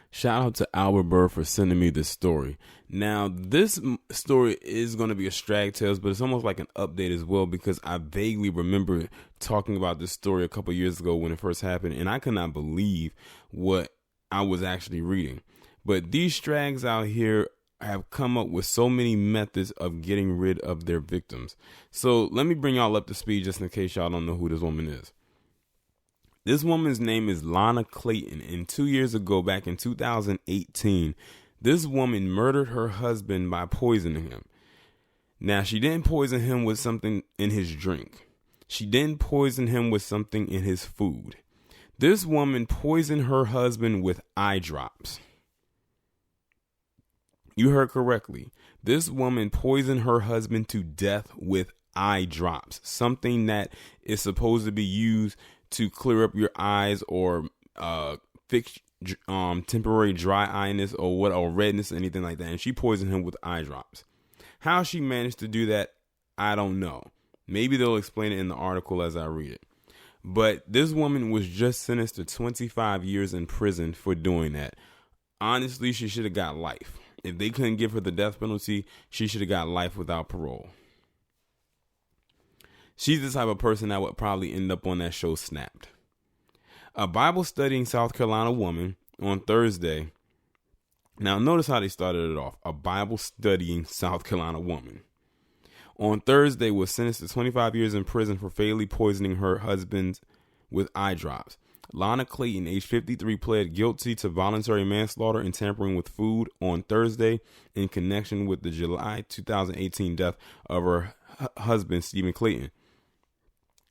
Shout out to Albert Burr for sending me this story. Now, this story is going to be a Straggtales, but it's almost like an update as well because I vaguely remember talking about this story a couple years ago when it first happened, and I could not believe what I was actually reading. But these Strags out here have come up with so many methods of getting rid of their victims. So let me bring y'all up to speed just in case y'all don't know who this woman is. This woman's name is Lana Clayton, and 2 years ago, back in 2018, this woman murdered her husband by poisoning him. Now, she didn't poison him with something in his drink. She didn't poison him with something in his food. This woman poisoned her husband with eye drops. You heard correctly. This woman poisoned her husband to death with eye drops, something that is supposed to be used to clear up your eyes or fix temporary dry eyiness or redness, anything like that. And she poisoned him with eye drops. How she managed to do that, I don't know. Maybe they'll explain it in the article as I read it. But this woman was just sentenced to 25 years in prison for doing that. Honestly, she should have got life. If they couldn't give her the death penalty, she should have got life without parole. She's the type of person that would probably end up on that show Snapped. A Bible studying South Carolina woman on Thursday. Now notice how they started it off. A Bible studying South Carolina woman on Thursday was sentenced to 25 years in prison for fatally poisoning her husband with eye drops. Lana Clayton, age 53, pled guilty to voluntary manslaughter and tampering with food on Thursday in connection with the July 2018 death of her husband, Stephen Clayton.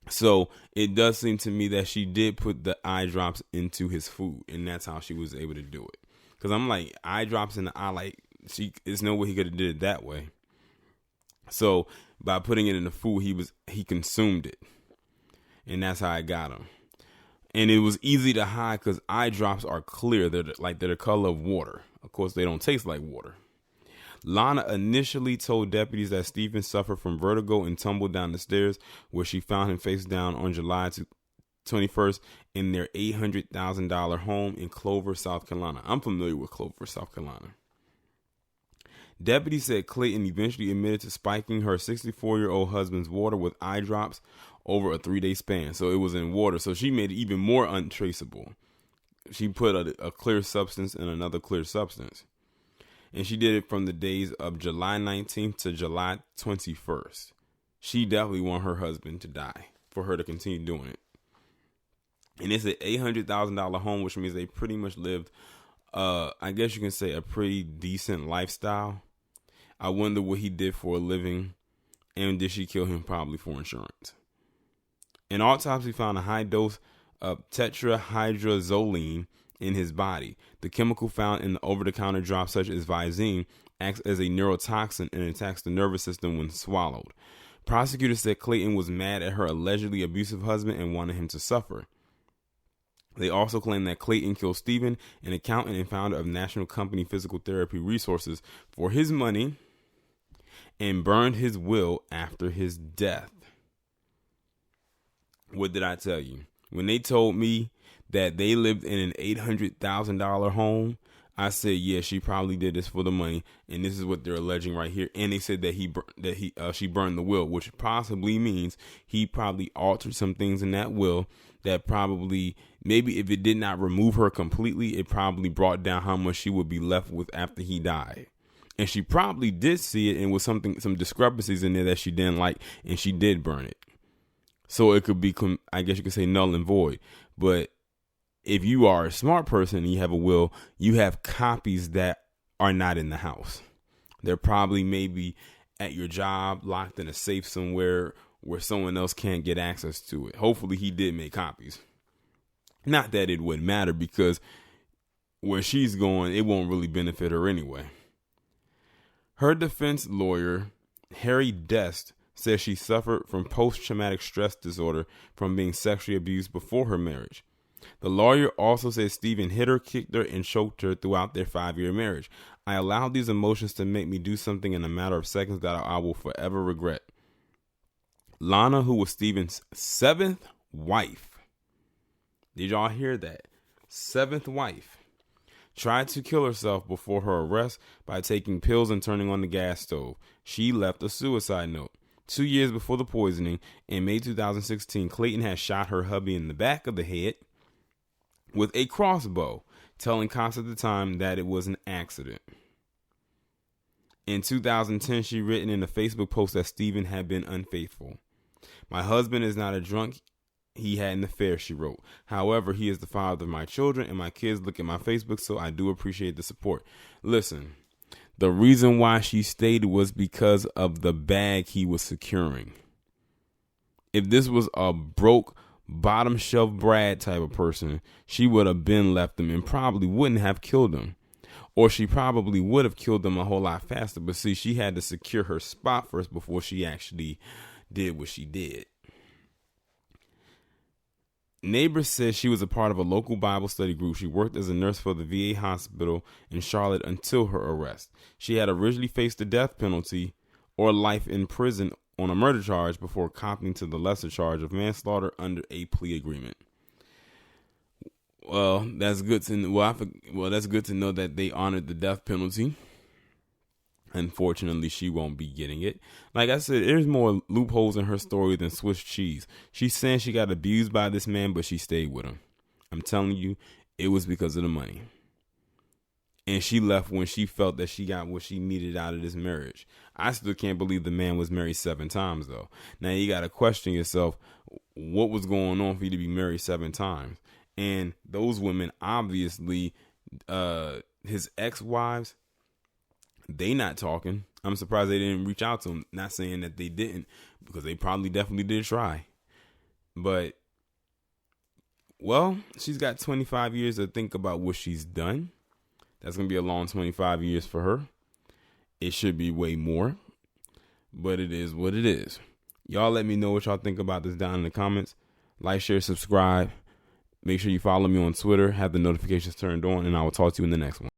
So it does seem to me that she did put the eye drops into his food, and that's how she was able to do it. Because I'm like, eye drops in the eye, like, there's no way he could have did it that way. So by putting it in the food, he consumed it, and that's how I got him. And it was easy to hide because eye drops are clear. They're the color of water. Of course, they don't taste like water. Lana initially told deputies that Stephen suffered from vertigo and tumbled down the stairs, where she found him face down on July 21st in their $800,000 home in Clover, South Carolina. I'm familiar with Clover, South Carolina. Deputies said Clayton eventually admitted to spiking her 64-year-old husband's water with eye drops over a 3-day span. So it was in water. So she made it even more untraceable. She put a clear substance in another clear substance. And she did it from the days of July 19th to July 21st. She definitely wanted her husband to die for her to continue doing it. And it's an $800,000 home, which means they pretty much lived, I guess you can say, a pretty decent lifestyle. I wonder what he did for a living. And did she kill him? Probably for insurance. An autopsy found a high dose of tetrahydrozoline in his body. The chemical found in the over-the-counter drops such as Visine acts as a neurotoxin and attacks the nervous system when swallowed. Prosecutors said Clayton was mad at her allegedly abusive husband and wanted him to suffer. They also claimed that Clayton killed Stephen, an accountant and founder of National Company Physical Therapy Resources, for his money and burned his will after his death. What did I tell you? When they told me that they lived in an $800,000 home, I said, yeah, she probably did this for the money, and this is what they're alleging right here. And they said that she burned the will, which possibly means he probably altered some things in that will that probably, maybe if it did not remove her completely, it probably brought down how much she would be left with after he died. And she probably did see it, and with some discrepancies in there that she didn't like, and she did burn it. So it could be, I guess you could say, null and void. But if you are a smart person and you have a will, you have copies that are not in the house. They're probably maybe at your job, locked in a safe somewhere where someone else can't get access to it. Hopefully he did make copies. Not that it would matter, because where she's going, it won't really benefit her anyway. Her defense lawyer, Harry Dest, says she suffered from post-traumatic stress disorder from being sexually abused before her marriage. The lawyer also says Stephen hit her, kicked her, and choked her throughout their 5-year marriage. I allowed these emotions to make me do something in a matter of seconds that I will forever regret. Lana, who was Stephen's 7th wife. Did y'all hear that? 7th wife. tried to kill herself before her arrest by taking pills and turning on the gas stove. She left a suicide note. 2 years before the poisoning, in May 2016, Clayton had shot her hubby in the back of the head with a crossbow, telling cops at the time that it was an accident. In 2010, she written in a Facebook post that Stephen had been unfaithful. My husband is not a drunk. He had an affair, she wrote. However, he is the father of my children, and my kids look at my Facebook, so I do appreciate the support. Listen, the reason why she stayed was because of the bag he was securing. If this was a broke, bottom shelf Brad type of person, she would have been left him and probably wouldn't have killed him. Or she probably would have killed him a whole lot faster. But see, she had to secure her spot first before she actually did what she did. Neighbors said she was a part of a local Bible study group. She worked as a nurse for the VA hospital in Charlotte until her arrest. She had originally faced the death penalty or life in prison on a murder charge before copping to the lesser charge of manslaughter under a plea agreement. Well, that's good to know. That's good to know that they honored the death penalty. Unfortunately, she won't be getting it. Like I said, there's more loopholes in her story than Swiss cheese. She's saying she got abused by this man, but she stayed with him. I'm telling you, it was because of the money. And she left when she felt that she got what she needed out of this marriage. I still can't believe the man was married 7 times, though. Now, you got to question yourself, what was going on for you to be married 7 times? And those women, obviously, his ex-wives, they not talking. I'm surprised they didn't reach out to him. Not saying that they didn't, because they probably definitely did try. But, well, she's got 25 years to think about what she's done. That's going to be a long 25 years for her. It should be way more, but it is what it is. Y'all let me know what y'all think about this down in the comments. Like, share, subscribe. Make sure you follow me on Twitter. Have the notifications turned on, and I will talk to you in the next one.